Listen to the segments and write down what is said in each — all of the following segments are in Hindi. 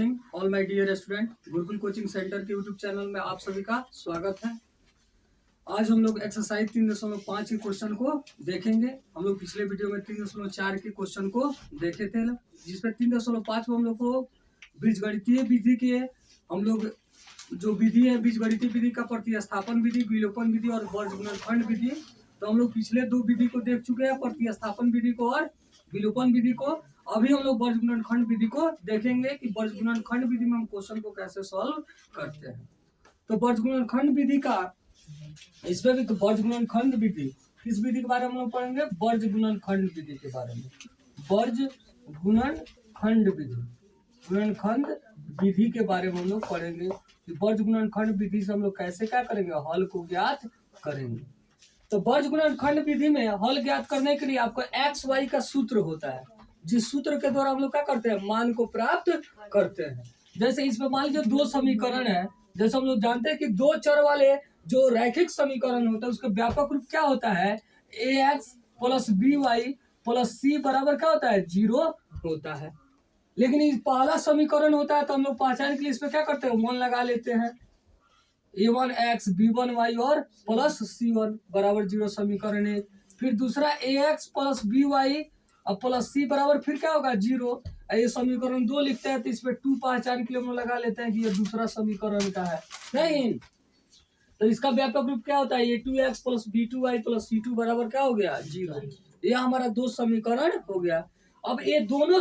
Morning all my dear student. Gurukul coaching centre के यूट्यूब चैनल में आप सभी का स्वागत है। आज हम लोग एक्सरसाइज 3.5 के क्वेश्चन को देखेंगे। हम लोग पिछले वीडियो में 3.4 के क्वेश्चन को देखे थे, जिसमें 3.5 में हम लोग को बीजगणितीय विधि के हम लोग जो विधि है बीजगणितीय विधि का प्रतिस्थापन विधि, विलोपन विधि और वर्ग गुणनखंड विधि, तो हम लोग पिछले दो विधि को देख चुके हैं, प्रतिस्थापन विधि को और विलोपन विधि को। अभी हम लोग वर्ग गुणनखंड विधि को देखेंगे कि वर्ग गुणनखंड विधि में हम क्वेश्चन को कैसे सॉल्व करते हैं। तो वर्ग गुणनखंड विधि का इसमें भी तो वर्ग गुणनखंड विधि, किस विधि के बारे में हम लोग पढ़ेंगे? वर्ग गुणनखंड विधि के बारे में। वर्ग गुणनखंड विधि, गुणनखंड विधि के बारे में हम लोग पढ़ेंगे कि वर्ग गुणनखंड विधि से हम लोग कैसे क्या करेंगे, हल को ज्ञात करेंगे। तो वर्ग गुणनखंड विधि में हल ज्ञात करने के लिए आपको एक्स वाई का सूत्र होता है, जिस सूत्र के द्वारा हम लोग क्या करते हैं, मान को प्राप्त करते हैं। जैसे इसमें मान लीजिए दो समीकरण है, जैसे हम लोग जानते हैं कि दो चर वाले जो रैखिक समीकरण होता है उसका व्यापक रूप क्या होता है, a x plus B Y plus सी बराबर क्या होता है, 0 होता है। लेकिन ये पहला समीकरण होता है तो हम लोग पहचान के लिए इसमें क्या करते हैं, 1 लगा लेते हैं। a1x b1y और प्लस c1 बराबर 0 समीकरण है। फिर दूसरा ax प्लस by और प्लस c बराबर फिर क्या होगा, 0। ये समीकरण 2 लिखते हैं तो इसमें 2 पहचान के लिए हम लोग लगा लेते हैं कि ये दूसरा समीकरण का है। नहीं तो इसका व्यापक रूप क्या होता है, a2x plus b2y plus c2 बराबर क्या हो गया, 0। ये हमारा दो समीकरण हो गया। अब ये दोनों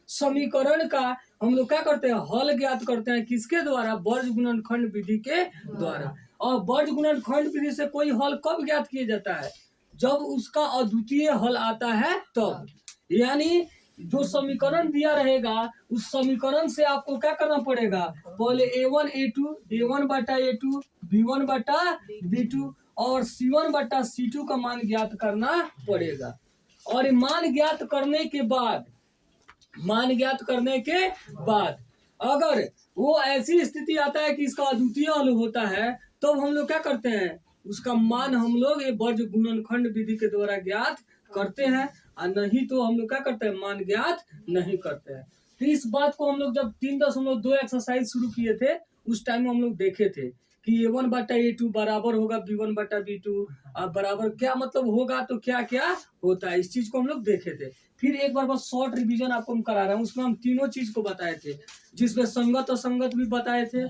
समीकरण का हम लोग क्या करते हैं, हल ज्ञात करते हैं। किसके द्वारा? वर्ग गुणनखंड विधि के द्वारा। और वर्ग गुणनखंड विधि से कोई हल कब ज्ञात किया जाता है, जब उसका अद्वितीय हल आता है तब। यानी जो समीकरण दिया रहेगा उस समीकरण से आपको क्या करना पड़ेगा, पहले a1 बटा a2 b1 बटा b2 और c1 बटा c2 का मान ज्ञात करना पड़ेगा। और मान ज्ञात करने के बाद अगर वो ऐसी स्थिति आता है कि इसका अद्वितीय हल होता है तो हम लोग क्या करते हैं, उसका मान हम लोग ये वर्ग गुणनखंड विधि के द्वारा ज्ञात करते हैं, और नहीं तो हम लोग क्या करते हैं, मान ज्ञात नहीं करते हैं। तो इस बात को हम लोग जब 3.2 एक्सरसाइज शुरू किए थे उस टाइम में हम लोग देखे थे कि a1 बटा a2 बराबर होगा b1 बटा b2, बराबर क्या मतलब होगा, तो क्या क्या होता है, इस चीज को हम लोग देखे थे। फिर एक बार बस शॉर्ट रिवीजन आपको हम करा रहे हैं। उसमें हम तीनों चीज को बताए थे, जिसमें संगत असंगत भी बताए थे,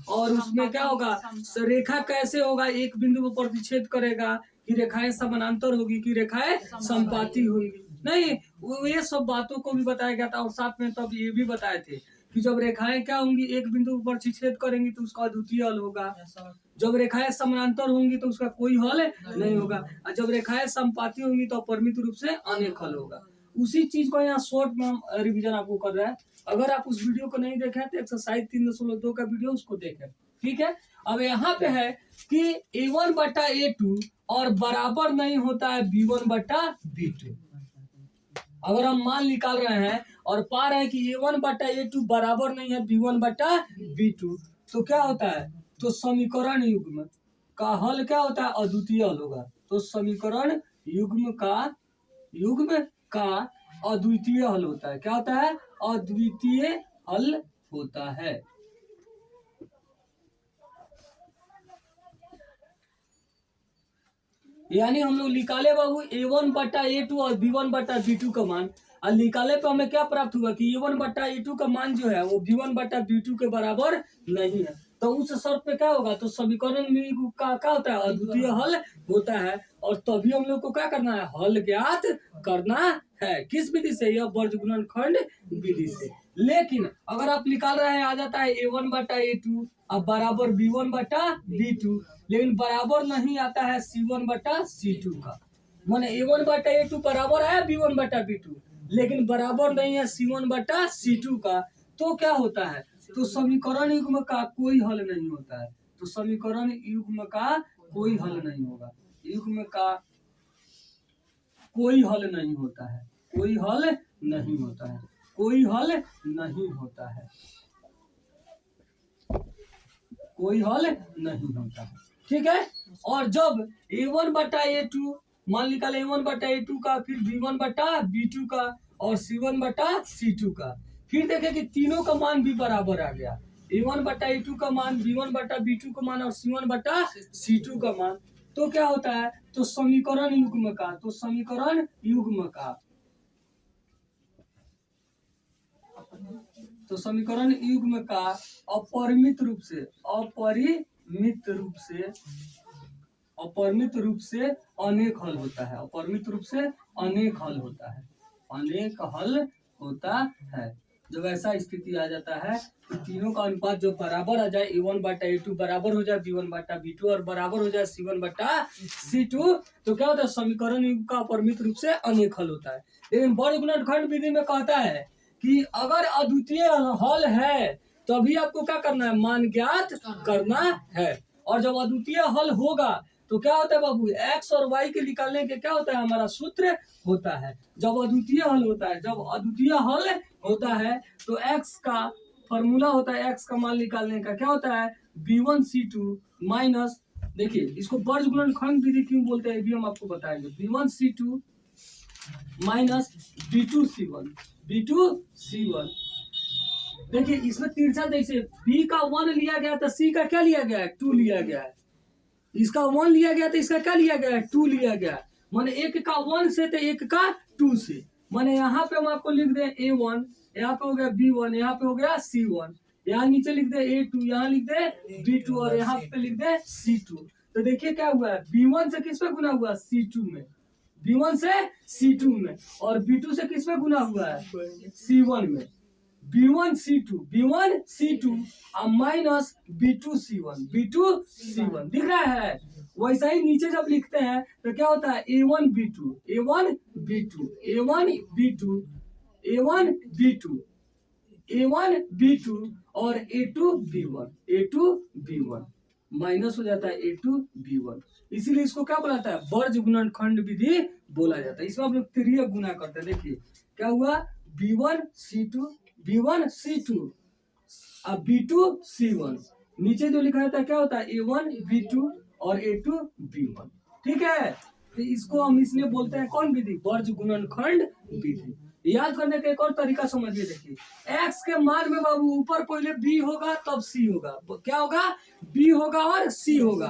और उसमें क्या होगा, रेखा कैसे होगा, एक बिंदु पर प्रतिच्छेद करेगा, कि रेखाएं समानांतर होगी कि रेखाएं समपाती होंगी, नहीं वो ये सब बातों को भी बताया गया था। और साथ में तब ये भी बताए थे कि जब रेखाएं क्या होंगी, एक बिंदु पर प्रतिच्छेद करेंगी तो उसका अद्वितीय हल होगा, जब रेखाएं समानांतर होंगी तो उसका कोई हल नहीं होगा, और जब रेखाएं समपाती होंगी तो अपरिमित रूप से अनेक हल होगा। उसी चीज को यहाँ शॉर्ट में हम रिविजन आपको कर रहे हैं। अगर आप उस वीडियो को नहीं देखे तो एक्सरसाइज 3.2 का वीडियो उसको देखें, ठीक है। अब यहाँ पे है कि a1 बटा a2 और बराबर नहीं होता है b1 बटा b2। अगर हम मान निकाल रहे हैं और पा रहे हैं कि a1 बटा a2 बराबर नहीं है b1 बटा b2, तो क्या होता है, तो समीकरण युग्म का हल क्या होता है, अद्वितीय हल होगा। तो समीकरण युग्म का अद्वितीय हल होता है, क्या होता है, अद्वितीय हल होता है। यानी हम लोग निकाले बाबू a1 बटा a2 और b1 बटा b2 का मान, और निकाले पे हमें क्या प्राप्त हुआ कि a1 बटा a2 का मान जो है वो b1 बटा b2 के बराबर नहीं है। तो उस शर्त पे क्या होगा, तो समीकरण का क्या होता है, अद्वितीय हल होता है। और तभी हम लोग को क्या करना है, हल ज्ञात करना है। किस विधि से, यह वर्ग गुणनखंड विधि से। लेकिन अगर आप निकाल रहे हैं, आ जाता है a1 बटा a2 अब बराबर b1 बटा b2, लेकिन बराबर नहीं आता है c1 बटा c2 का। माने a1 बटा a2 बराबर है b1 बटा b2, लेकिन बराबर नहीं है c1 बटा c2 का। तो क्या होता है, तो समीकरण युग्म का कोई हल नहीं होता है। तो समीकरण युग्म का कोई हल नहीं होगा, युग्म का कोई हल नहीं होता है, कोई हल नहीं होता है, कोई हल नहीं होता है, कोई हल नहीं होता है, ठीक है। और जब a1 बटा a2 मान निकाले a1 बटा a2 का, फिर b1 बटा b2 का और c1 बटा c2 का, फिर देखें कि तीनों का मान भी बराबर आ गया, A1 बटा A2 का मान, B1 बटा B2 का मान और C1 बटा C2 का मान। तो क्या होता है, तो समीकरण युग्म का, समीकरण युग्म का अपरिमित रूप से अनेक हल होता है, अनेक हल होता है। जब ऐसा स्थिति आ जाता है तो तीनों का अनुपात जब बराबर आ जाए, A1 बटा A2 बराबर हो जाए B1 बटा B2 और बराबर हो जाए C1 बटा C2, तो क्या होता है, समीकरण युग्म का अपरिमित रूप से अनेक हल होता है। लेकिन वर्गगुणनखंड विधि में कहता है कि अगर अद्वितीय हल है तभी आपको क्या करना है, मान ज्ञात करना है। और जब अद्वितीय हल होगा तो क्या होता है बाबू, x और y के निकालने के क्या होता है, हमारा सूत्र होता है। जब अद्वितीय हल होता है तो x का फॉर्मूला होता है, x का मान निकालने का क्या होता है, B1C2 माइनस, देखिए इसको वर्गगुणनखंड विधि क्यों बोलते हैं भी हम आपको बताएंगे, B1C2 माइनस B2C1। देखिए इसमें तिरछा, जैसे B का 1 लिया गया तो C का क्या लिया गया है, 2 लिया गया है। इसका 1 लिया गया तो इसका क्या लिया गया है, 2 लिया गया। माने एक का 1 से तो एक का 2 से। माने यहाँ पे हम आपको लिख दे A1, यहाँ पे हो गया B1, यहाँ पे हो गया C1, यहाँ नीचे लिख दे A2, यहाँ लिख दे B2 और यहाँ पे लिख दे C2। तो देखिए क्या हुआ है, B1 से किस पे गुना हुआ, C2 में, B1 से C2 में, और B2 से किस पे गुना हुआ है, C1 में। B1C2 माइनस B2C1 दिख रहा है। वैसा ही नीचे जब लिखते हैं तो क्या होता है, A1B2 और A2B1 माइनस हो जाता है A2B1। इसीलिए इसको क्या बोलाता है, वर्गगुणनखंड विधि बोला जाता है। इसमें हम लोग त्रिय गुना करते हैं। देखिए क्या हुआ, B1C2 अब B2C1, नीचे जो लिखा रहता है क्या होता है, A1B2 और A2B1। ठीक है, तो इसको हम इसलिए बोलते हैं कौन विधि, वर्गगुणनखंड विधि। याद करने का एक और तरीका समझिए, देखिए x के मान में बाबू ऊपर पहले b होगा तब c होगा, क्या होगा, b होगा और c होगा।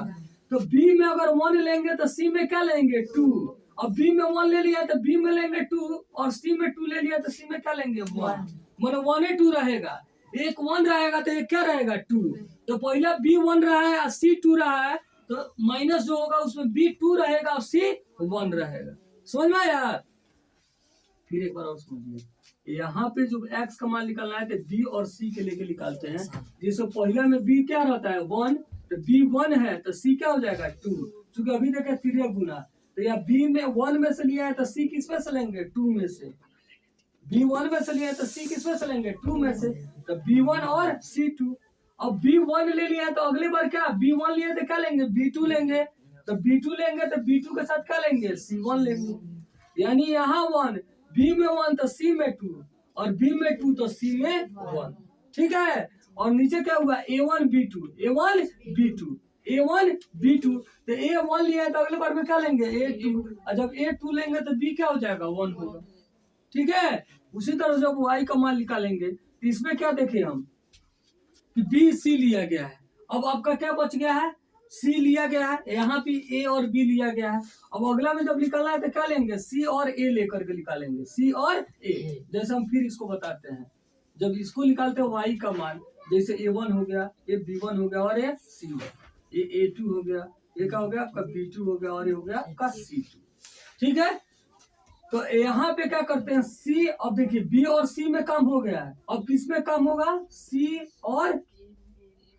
तो b में अगर 1 लेंगे तो c में क्या लेंगे, 2। अब b में 1 ले लिया तो b में लेंगे 2 और c में 2 ले लिया तो c में क्या लेंगे, 1। माने 1 ही 2 रहेगा, एक 1 रहेगा तो एक क्या रहेगा, 2। तो पहला b 1 रहा है और c 2 रहा है, तो माइनस जो होगा उसमें b 2 रहेगा और c 1 रहेगा। समझ में आया। फिर एक बार और समझिए, यहाँ पे जो x का मान निकालना है तो b और c के लेके निकालते हैं। जिससे पहले में b क्या रहता है, 1, तो b 1 है तो c क्या हो जाएगा, 2। क्योंकि अभी देखे तिर्य गुना, तो यहाँ b में 1 में से लिया है तो c किस में से लेंगे, 2 में से। b 1 में से लिया है तो c किस में से लेंगे, 2 में से। तो b1 और c2। अब b1 ले लिया है तो अगली बार क्या, b1 लिए तो क्या लेंगे, b2 लेंगे। तो b2 लेंगे तो b2 के साथ क्या लेंगे, c1 लेंगे। यानी यहाँ 1, b में 1 तो c में 2 और b में 2 तो c में 1। ठीक है, और नीचे क्या हुआ, A1B2 तो A1 लिया है तो अगले बार में क्या लेंगे, A2, और जब A2 लेंगे तो b क्या हो जाएगा, 1 होगा। ठीक है, उसी तरह जब y का मान निकालेंगे तो इसमें क्या देखें हम कि b c लिया गया है। अब आपका क्या बच गया है, C लिया गया है, यहाँ पे A और B लिया गया है। अब अगला में जब निकालना है तो क्या लेंगे, C और A लेकर के निकालेंगे, C और A। जैसे हम फिर इसको बताते हैं, जब इसको निकालते हैं y का मान, जैसे A1 हो गया, ये B1 हो गया और ये C1, ये A2 हो गया, ये क्या हो गया आपका B2 हो गया और ये हो गया आपका C2। ठीक है, तो यहाँ पे क्या करते हैं, C, अब देखिए B और C में कम हो गया है, अब किस में कम होगा, C और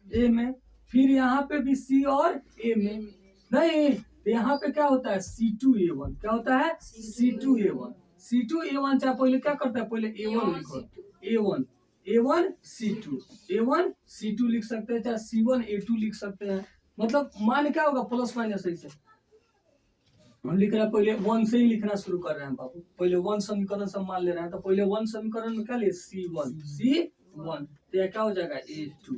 A में। फिर यहाँ पे भी C और A में नहीं, तो यहाँ पे क्या होता है, C2A1, क्या होता है, C2A1 चाहे पहले क्या करता है, पहले A1 लिखो, A1 C2 लिख सकते हैं, चाहे C1 A2 लिख सकते हैं। मतलब मान क्या होगा, प्लस माइनस ऐसे हम लिख रहे हैं, पहले 1 से ही लिखना शुरू कर रहे हैं बाबू, पहले 1 समीकरण से मान ले रहे हैं, तो पहले 1 समीकरण में क्या ले, C1 तो यह क्या हो जाएगा, A2,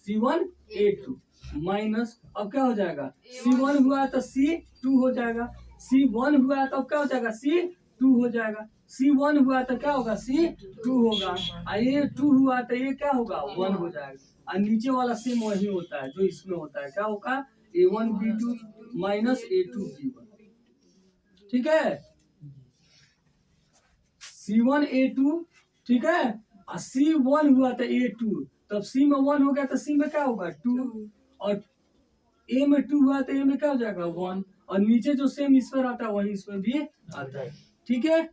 C1 A2 माइनस, अब क्या हो जाएगा, C1 हुआ है तो C2 हो जाएगा, C1 हुआ है तो अब क्या हो जाएगा, C2 हो जाएगा। C1 हुआ तो क्या होगा, C2 होगा, और ये 2 हुआ तो ये क्या होगा, 1 हो जाएगा। और नीचे वाला सेम वही होता है जो इसमें होता है, क्या होगा, A1 B2 minus A2 B1। ठीक है, C1 A2, ठीक है, और C1 हुआ तो A2, तब C में 1 हो गया तो C में क्या होगा 2, और A में 2 हुआ तो A में क्या हो जाएगा 1, और नीचे जो सेम इस पर आता है वही इसमें भी आता है। ठीक है,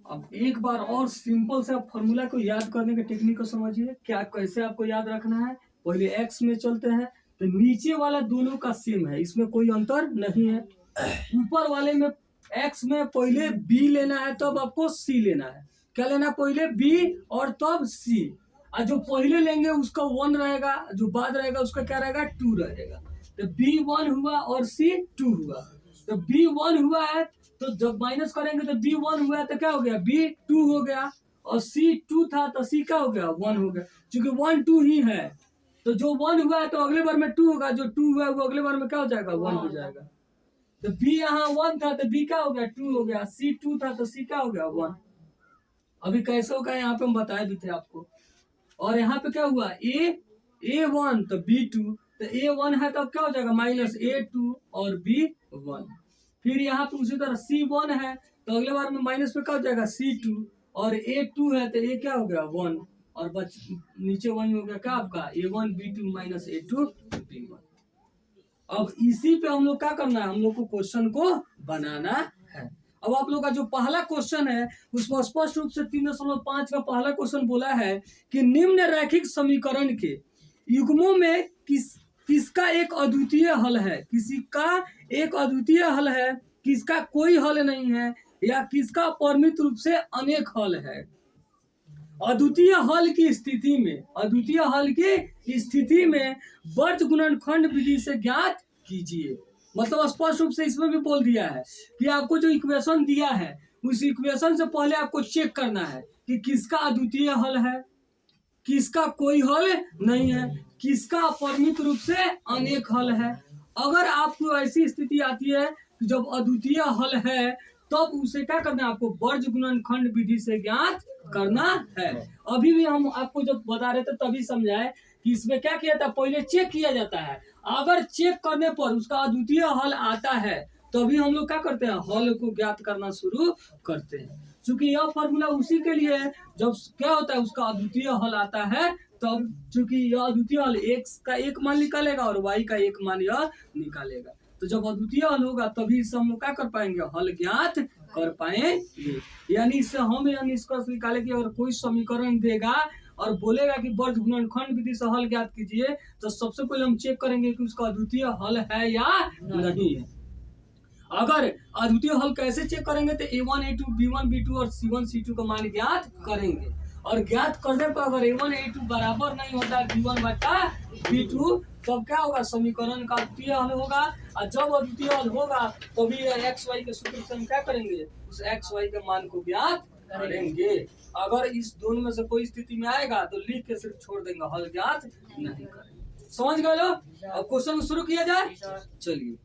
अब एक बार और सिंपल से आप फॉर्मूला को याद करने के टेक्निक को समझिए, क्या कैसे आपको याद रखना है। पहले एक्स में चलते हैं, तो नीचे वाला दोनों का सेम है, इसमें कोई अंतर नहीं है। ऊपर वाले में एक्स में पहले बी लेना है, तब आपको सी लेना है। क्या लेना है, पहले बी और तब सी, और जो पहले लेंगे उसका 1 रहेगा, जो बाद रहेगा उसका क्या रहेगा 2 रहेगा। तो बी 1 हुआ और सी 2 हुआ, तो बी 1 हुआ है तो जब माइनस करेंगे तो बी 1 हुआ है तो क्या हो गया, बी 2 हो गया, और सी 2 था तो सी क्या हो गया 1 हो गया। क्योंकि 1 2 ही है, तो जो 1 हुआ है तो अगले बार में 2 होगा, जो 2 हुआ है वो अगले बार में क्या हो जाएगा 1 हो जाएगा। तो बी यहाँ 1 था तो बी क्या हो गया 2 हो गया, सी 2 था तो सी क्या हो गया 1। अभी कैसे होगा यहाँ पे हम बताए भी थे आपको। और यहाँ पे क्या हुआ, A1 तो B2, तो A1 है तब क्या हो जाएगा माइनस A2 और B1। फिर यहाँ पे उसी तरह C1 है तो अगले बार में माइनस पे क्या हो जाएगा C2, और A2 है तो A क्या हो गया 1, और बच नीचे 1 हो गया क्या आपका A1 B2 minus A2 B1। अब इसी पे हम लोग क्या करना है, हम लोग को क्वेश्चन को बनाना है। अब आप लोग का जो पहला क्वेश्चन है उसमें स्पष्ट रूप से 3.5 का पहला क्वेश्चन बोला है कि निम्न रैखिक समीकरण के युग्मों में किसका एक अद्वितीय हल है, किसी का एक अद्वितीय हल है, किसका कोई हल नहीं है, या किसका परिमित रूप से अनेक हल है। अद्वितीय हल की स्थिति में, अद्वितीय हल की स्थिति में वर्ग गुणनखंड विधि से ज्ञात कीजिए। मतलब स्पष्ट रूप से इसमें भी बोल दिया है कि आपको जो इक्वेशन दिया है उस इक्वेशन से पहले आपको चेक करना है कि किसका अद्वितीय हल है, किसका कोई हल नहीं है, किसका परिमित रूप से अनेक हल है। अगर आपको ऐसी स्थिति आती है कि जब अद्वितीय हल है तब उसे क्या करना है, आपको वर्ग गुणनखंड विधि से ज्ञात करना है। अभी भी हम आपको जब बता रहे थे तभी समझाए कि इसमें क्या किया था, पहले चेक किया जाता है, अगर चेक करने पर उसका अद्वितीय हल आता है तभी हम लोग क्या करते हैं, हल को ज्ञात करना शुरू करते हैं। क्योंकि यह फॉर्मूला उसी के लिए है जब क्या होता है उसका अद्वितीय हल आता है, तब चूंकि यह अद्वितीय हल x का एक मान निकालेगा और y का एक मान यह निकालेगा। तो जब अद्वितीय हल होगा तभी इससे हम लोग क्या कर पाएंगे, हल ज्ञात कर पाएंगे। यानी इससे हम यह निष्कर्ष निकाले कि अगर कोई समीकरण देगा और बोलेगा कि वर्ग गुणनखंड विधि से हल ज्ञात कीजिए, तो सबसे पहले हम चेक करेंगे कि उसका अद्वितीय हल है या नहीं है। अगर अद्वितीय हल कैसे चेक करेंगे, तो A1 A2 B1 B2 और C1 C2 का मान ज्ञात करेंगे, और ज्ञात करने पर अगर A1 A2 बराबर नहीं होता B1 बटा B2 तब क्या होगा, समीकरण का अद्वितीय हल होगा। और जब अद्वितीय हल होगा तभी एक्स वाई के सूत्र से हम क्या करेंगे, उस एक्स वाई के मान को ज्ञात करेंगे। अगर इस दोनों में से कोई स्थिति में आएगा तो लिख के सिर्फ छोड़ देंगे, हल ज्ञात नहीं करेंगे। समझ गए लो। अब क्वेश्चन शुरू किया जाए, चलिए।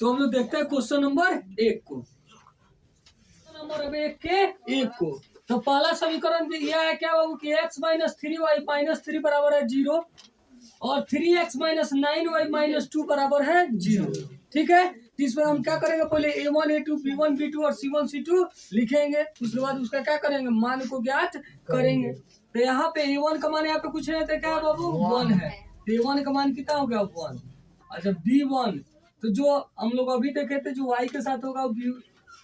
तो हम लोग देखते हैं क्वेश्चन नंबर 1 को। क्वेश्चन नंबर अब 1 के 1 को, तो पहला समीकरण दिया है क्या बाबू कि x माइनस 3y माइनस 3 बराबर है 0, और 3x माइनस 9y माइनस 2 बराबर है 0। ठीक है, तो इसमें हम क्या करेंगे, पहले A1 A2 B1 B2 और C1 C2 लिखेंगे, उसके बाद उसका क्या करेंगे, मान को ज्ञात करेंगे। तो यहाँ पे A1 का मान यहाँ पे कुछ नहीं था, क्या है बाबू 1 है, तो A1 का मान कितना हो गया 1। अच्छा B1 तो जो हम लोग अभी देखे थे जो y के साथ होगा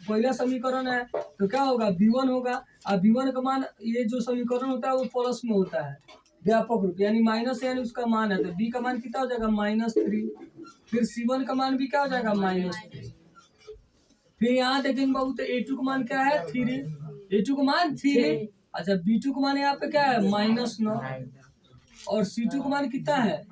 पहला समीकरण है, तो क्या होगा B1 होगा, और B1 का मान ये जो समीकरण होता है वो प्लस में होता है व्यापक रूप, यानी माइनस यानी उसका मान है, तो B का मान कितना हो जाएगा -3। फिर C1 का मान भी क्या हो जाएगा -3। फिर यहाँ देखेंगे बाबू तो A2 का मान क्या है 3, A2 का मान 3। अच्छा B2 का मान यहाँ पे क्या है -9, और C2 का मान कितना है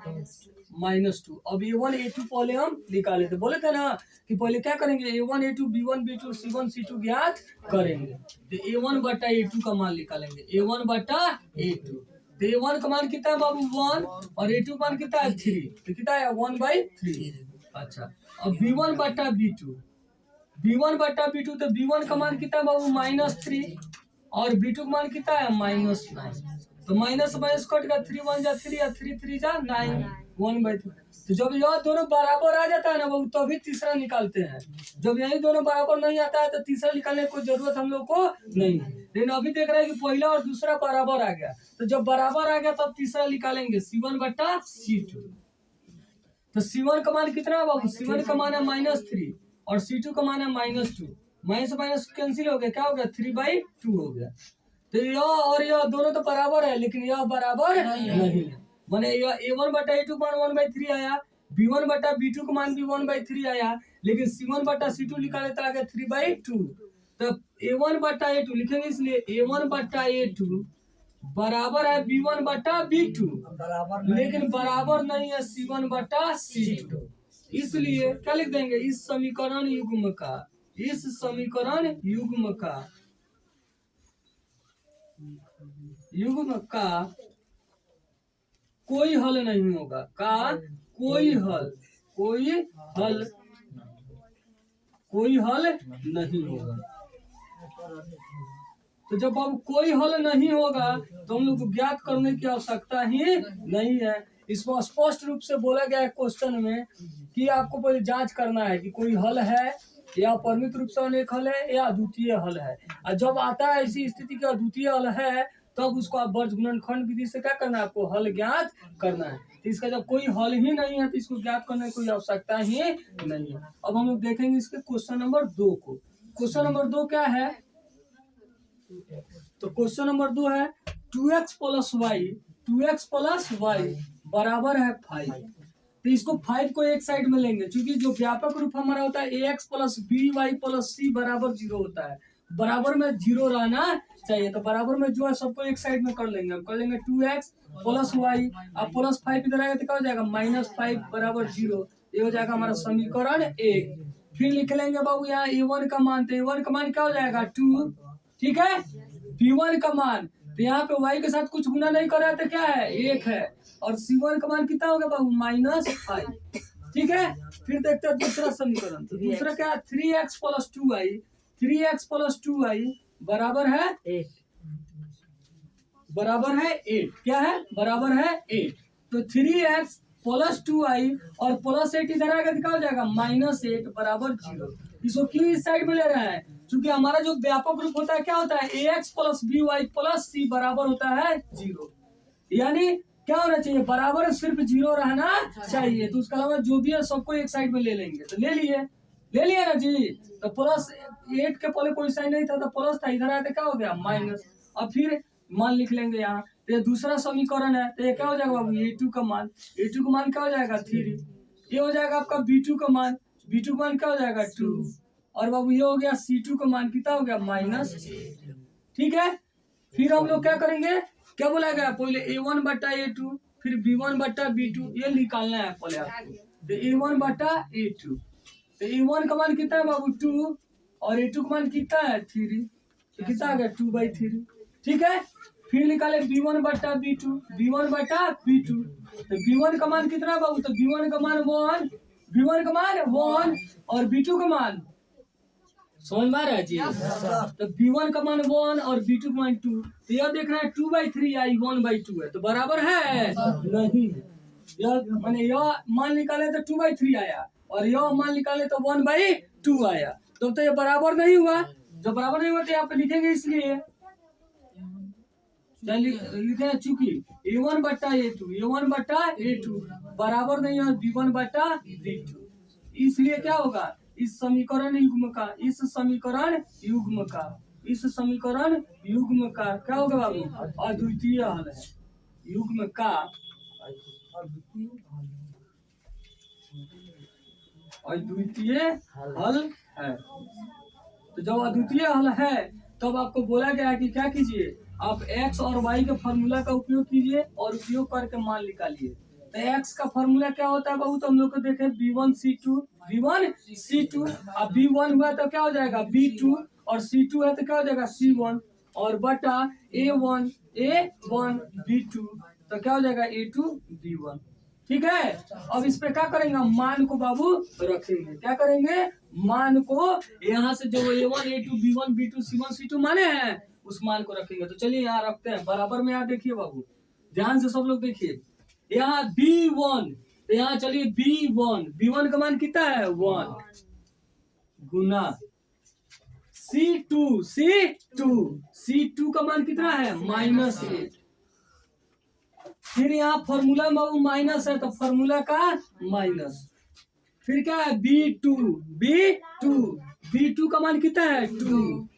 -2। अब A1 A2 पहले हम निकाले थे, बोले थे ना कि पहले क्या करेंगे, A1 A2 B1 B2 C1 C2 ज्ञात करेंगे, तो A1 बटा A2 का मान निकालेंगे, A1 बटा A2। तो A1 का मान कितना है बाबू 1, और A2 मान कितना है 3, तो कितना है 1/3। अच्छा अब B1 बटा B2, B1 बटा B2, तो B1 का मान कितना है बाबू -3 और B2 का मान कितना है -9। तो माइनस माइनस कट का 3 1 जा 3 या 3 3 जा 9 1/3। तो जब यह दोनों बराबर आ जाता है ना बाबू तभी तीसरा निकालते हैं। जब यही दोनों बराबर नहीं आता है तो तीसरा निकालने की कोई जरूरत हम लोग को नहीं है। लेकिन अभी देख रहे हैं कि पहला और दूसरा बराबर आ गया, तो जब बराबर आ गया तब तीसरा निकालेंगे C1 बटा C2। तो C1 का मान कितना है बाबू? C1 का मान है -3 और C2 का मान है -2। माइनस माइनस कैंसिल हो गया, क्या हो गया 3/2 हो गया। तो यह और यह दोनों तो बराबर है लेकिन यह बराबर नहीं है। माने यह A1 बटा A2 का मान 1/3 आया, B1 बटा B2 का मान भी 1/3 आया, लेकिन C1 बटा C2 लिखा देता है 3/2। तो A1 बटा A2 लिखेंगे, इसलिए A1 बटा A2 बराबर है B1 बटा B2, लेकिन बराबर नहीं है C1 बटा C2। इसलिए क्या लिख देंगे, इस समीकरण युग्म का, इस समीकरण युग्म का कोई हल नहीं होगा, कोई हल नहीं होगा। तो जब अब कोई हल नहीं होगा तो हम लोग को ज्ञात करने की आवश्यकता ही नहीं है। इसको स्पष्ट रूप से बोला गया है क्वेश्चन में कि आपको पहले जांच करना है कि कोई हल है या परिमित रूप से अनेक हल है या अद्वितीय हल है। और जब आता है ऐसी स्थिति की अद्वितीय हल है तब उसको आप वर्ग गुणनखंड विधि से क्या करना है, आपको हल ज्ञात करना है। तो इसका जब कोई हल ही नहीं है तो इसको ज्ञात करने की कोई आवश्यकता ही नहीं है। अब हम लोग देखेंगे इसके क्वेश्चन नंबर 2 को। क्वेश्चन नंबर 2 क्या है? तो क्वेश्चन नंबर 2 है 2x प्लस वाई बराबर है 5। तो इसको 5 को एक साइड में लेंगे, क्योंकि जो व्यापक रूप हमारा होता है ax plus B Y plus सी बराबर 0 होता है। बराबर में 0 रहना चाहिए, तो बराबर में जो है सबको एक साइड में कर लेंगे। हम कर लेंगे 2x प्लस वाई, अब प्लस 5 इधर आएगा तो क्या हो जाएगा -5 बराबर 0। ये हो जाएगा हमारा समीकरण 1। फिर लिख लेंगे बाबू यहाँ a1 का मान, तो a1 का मान क्या हो जाएगा 2, ठीक है। b1 का मान, तो यहाँ पे y के साथ कुछ गुना नहीं कर रहा तो क्या है 1 है, और c1 का मान कितना होगा बाबू -5, ठीक है। फिर देखते हैं दूसरा समीकरण। तो दूसरा क्या है 3x प्लस 2y बराबर है 8। क्या है? बराबर है 8। तो 3x प्लस 2y और प्लस 8 इधर आएगा तो क्या हो जाएगा -8 बराबर 0। इसको क्यों इस साइड में ले रहे हैं? क्योंकि हमारा जो व्यापक रूप होता है क्या होता है ax plus by plus c बराबर होता है 0। यानी क्या होना चाहिए, बराबर सिर्फ 0 रहना चाहिए। तो उसके अलावा जो भी है सबको एक साइड में ले लेंगे। तो ले लिए ना जी। तो प्लस 8 के पहले कोई साइन नहीं था तो प्लस था, इधर आया तो क्या हो गया माइनस। अब फिर मान लिख लेंगे यहाँ। तो ये दूसरा समीकरण है, तो ये क्या हो जाएगा बाबू a2 का मान, a2 का मान क्या हो जाएगा 3। ये हो जाएगा आपका b2 का मान, b2 का मान क्या हो जाएगा 2, और बाबू ये हो गया c2 का मान कितना हो गया -8, ठीक है। फिर हम लोग क्या करेंगे, क्या बोला गया पहले a1 बटा a2 फिर b1 बटा b2 ये निकालना है पहले आपको। तो a1 बटा a2, तो a1 का मान कितना है बाबू 2 और a2 का मान कितना है 3, तो कितना आ गया 2/3, ठीक है। फिर निकाले b1 बटा b2 तो b1 का मान कितना है बाबू, तो b1 का मान 1 और b2 का मान समझ में आ रहा है जी। तो b1 का मान 1 और b2 का मान 2। तो यह देख रहा है 2/3 आई 1/2 है, तो बराबर है नहीं है। यह माने यह मान निकाले तो 2/3 आया और यह मान निकाले तो 1/2 आया, तो ये बराबर नहीं हुआ। जब बराबर नहीं हुआ तो यहाँ पे लिखेंगे, इसलिए लिखे चूंकि a1 बटा a2 बराबर नहीं है b1 बटा b2, इसलिए क्या होगा इस समीकरण युग्म का क्या होगा बाबू अद्वितीय हल है। युग्म का अद्वितीय हल है। तो जब अद्वितीय हल है तब आपको बोला गया है कि क्या कीजिए, आप x और y के फॉर्मूला का उपयोग कीजिए और उपयोग करके मान निकालिए। तो x का फॉर्मूला क्या होता है बाबू, तो हम लोग को देखे b1 c2 अब b1 हुआ तो क्या हो जाएगा b2 और c2 है तो क्या हो जाएगा c1 और बटा a1 b2 तो क्या हो जाएगा a2 b1। ठीक है। अब इस पे क्या करेंगे, मान को बाबू रखेंगे, क्या करेंगे, मान को यहाँ से जो A1 A2 B1 B2 C1 C2 माने हैं उस मान को रखेंगे। तो चलिए यहाँ रखते हैं बराबर में। यहाँ देखिए बाबू, ध्यान से सब लोग देखिए, यहाँ B1, तो यहाँ चलिए B1 का मान कितना है 1 गुना C2 का मान कितना है -8। फिर यहाँ फॉर्मूला में माइनस है तो फॉर्मूला का माइनस। फिर क्या है B2 का मान कितना है 2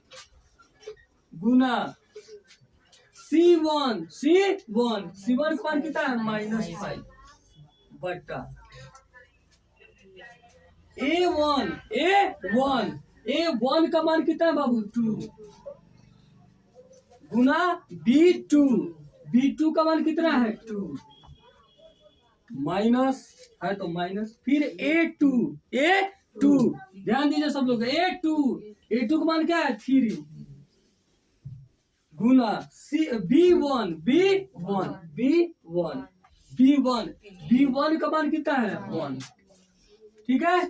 गुना C1 का मान कितना है -5 बटा A1 का मान कितना है बाबू 2 गुना B2 का मान कितना है 2 माइनस है तो माइनस। फिर A2 ध्यान दीजिए सब लोग, A2 का मान क्या है 3 गुना B1 का मान कितना है 1। ठीक है।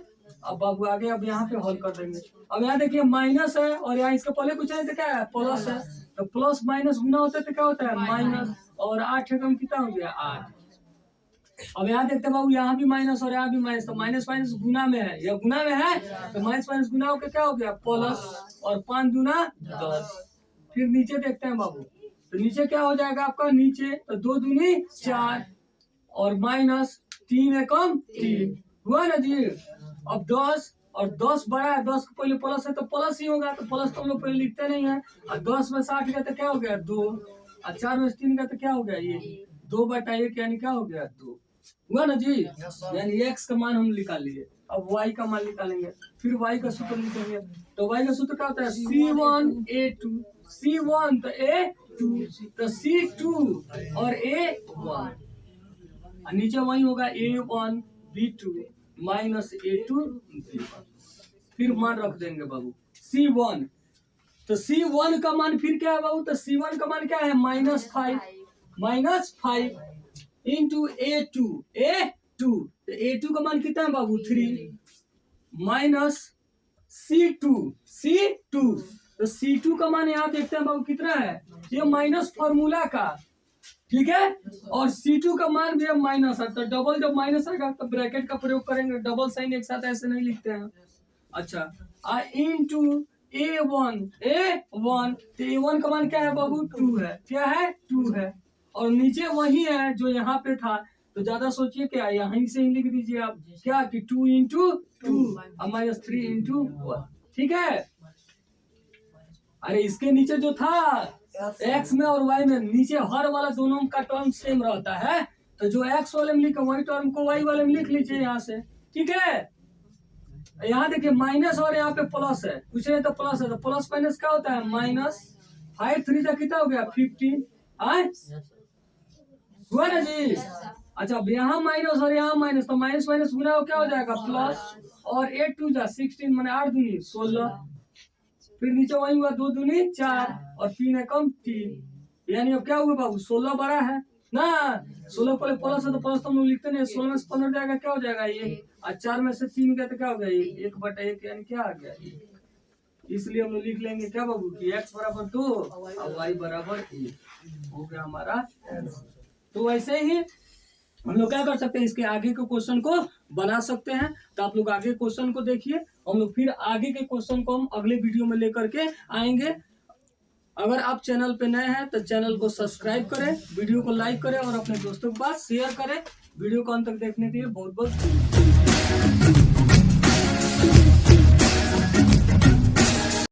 अब बाबू आगे अब यहाँ पे हल कर देंगे। अब यहाँ देखिए माइनस है और यहाँ इसके पहले कुछ है तो क्या है प्लस है, तो प्लस माइनस गुना होता है तो क्या होता है माइनस, और 8 कम कितना हो गया 8। अब यहाँ देखते हैं बाबू, यहाँ भी माइनस और यहाँ भी माइनस, तो माइनस माइनस गुना में है, यह गुना में है तो माइनस माइनस गुना होकर क्या हो गया प्लस, और 5 दूना 10। फिर नीचे देखते हैं बाबू, तो नीचे क्या हो जाएगा आपका, नीचे तो 2 दूनी 4 और माइनस 3 एकम 3 हुआ ना जी। अब 10 और 10 बड़ा है, 10 को पहले प्लस है तो प्लस ही होगा, तो प्लस तो हम लोग पहले लिखते नहीं है। और 10 में 60 का तो क्या हो गया 2, और 4 में 3 का तो क्या हो गया ये 2 बटा 1 यानी क्या हो गया 2 हुआ ना जी। यानी x का मान हम निकाल लिए। अब y का मान निकालेंगे, फिर y का सूत्र लिखेंगे। तो y का सूत्र क्या होता है C1 A2, C1 तो A2 तो C2 और A1, नीचे वही होगा A1 B2 minus A2 B1। फिर मान रख देंगे बाबू C1, तो C1 का मान फिर क्या है बाबू, तो C1 का मान क्या है -5 इंटू A2 तो A2 का मान कितना है बाबू 3 माइनस C2 तो C2 का मान यहाँ देखते हैं बाबू कितना है, ये माइनस फॉर्मूला का, ठीक है। और C2 का मान भी माइनस है, तो डबल जब माइनस आएगा तो ब्रैकेट का प्रयोग करेंगे, डबल साइन एक साथ ऐसे नहीं लिखते हैं। अच्छा, इंटू A1 तो A1 का मान क्या है बाबू 2 है, क्या है 2 है, और नीचे वही है जो यहाँ पे था, तो ज्यादा सोचिए क्या, यहीं से ही लिख दीजिए आप क्या कि 2 इंटू 2 माइनस 3 इंटू 1, ठीक है। अरे इसके नीचे जो था x में और y में, नीचे हर वाला दोनों का टर्म सेम रहता है, तो जो x वाले में लिखा वही टर्म को y वाले में लिख लीजिए यहाँ से, ठीक है। यहाँ देखिए माइनस और यहाँ पे प्लस है, कुछ नहीं तो प्लस है, तो प्लस माइनस क्या होता है माइनस। 5 3 का कितना हो गया 15 हुआ ना जी। अच्छा, अब यहाँ माइनस और यहाँ माइनस, तो माइनस माइनस गुना क्या हो जाएगा प्लस, और 8 2 जा 16 माने 8 दूनी 16। फिर नीचे वही हुआ 2 दूनी 4 और 3 एकम 3, यानी अब क्या हुआ बाबू 16 बड़ा है ना, 16 पहले प्लस है तो प्लस तो हम लोग लिखते नहीं, 16 में से 15 जाएगा क्या हो जाएगा ये, और 4 में से 3 गया तो क्या हो गया ये 1 बटा 1 यानी क्या आ गया 1। इसलिए हम लोग लिख लेंगे क्या बाबू कि x बराबर 2 और y बराबर 1 हो गया हमारा। तो वैसे ही हम लोग क्या कर सकते हैं, इसके आगे के क्वेश्चन को बना सकते हैं। तो आप लोग आगे क्वेश्चन को देखिए, हम लोग फिर आगे के क्वेश्चन को हम अगले वीडियो में लेकर के आएंगे। अगर आप चैनल पे नए हैं तो चैनल को सब्सक्राइब करें, वीडियो को लाइक करें और अपने दोस्तों के पास शेयर करें। वीडियो को अंत तक देखने के लिए बहुत बहुत